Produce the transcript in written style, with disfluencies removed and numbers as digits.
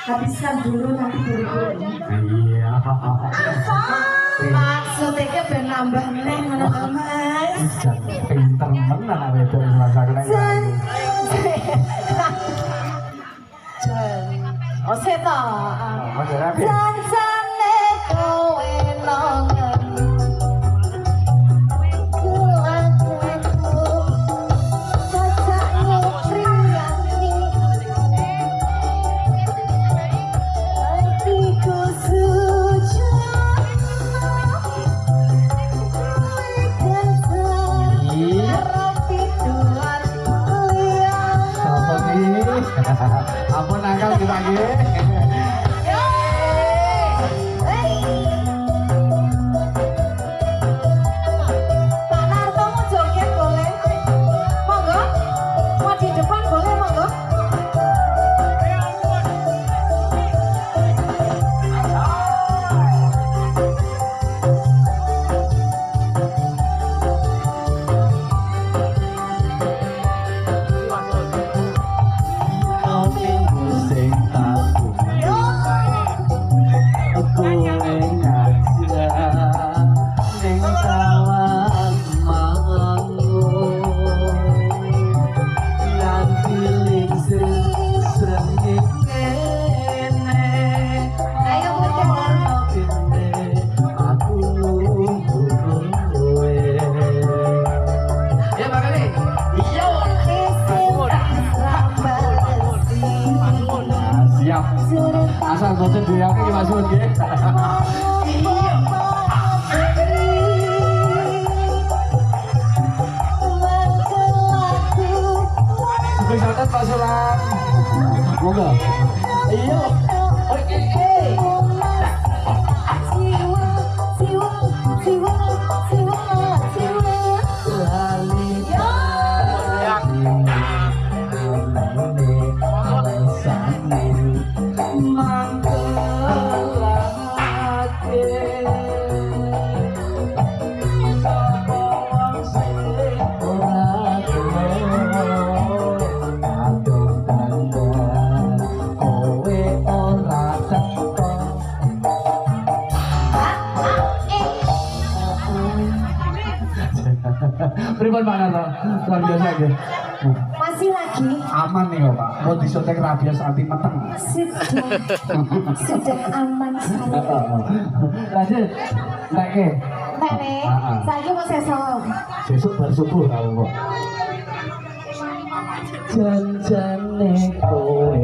Habiskan dulu nanti buru-buru. Iya. Maksudnya ben nambah meneh ngono to, Mas. Pinter menan awake dhewe masakan. Oh, seto. Jancane kowe nongen. Ampun nakal kita nggih. Pak Narto mau joget boleh? Monggo. Mau di depan boleh monggo? Asal boten duyake iki Mas Mun nggih. Bisa tet Pak Sulang. Monggo. Iya. Oke. Pripun Pak Narto? Luar biasa nggih. Masih lagi? Aman nih kok Pak. Mau disotek rabies anti meteng. Sudah aman saya. Lanjut. Lagi. Nenek, saya mau sesok. Besok bar subuh kamu kok. Janjane kowe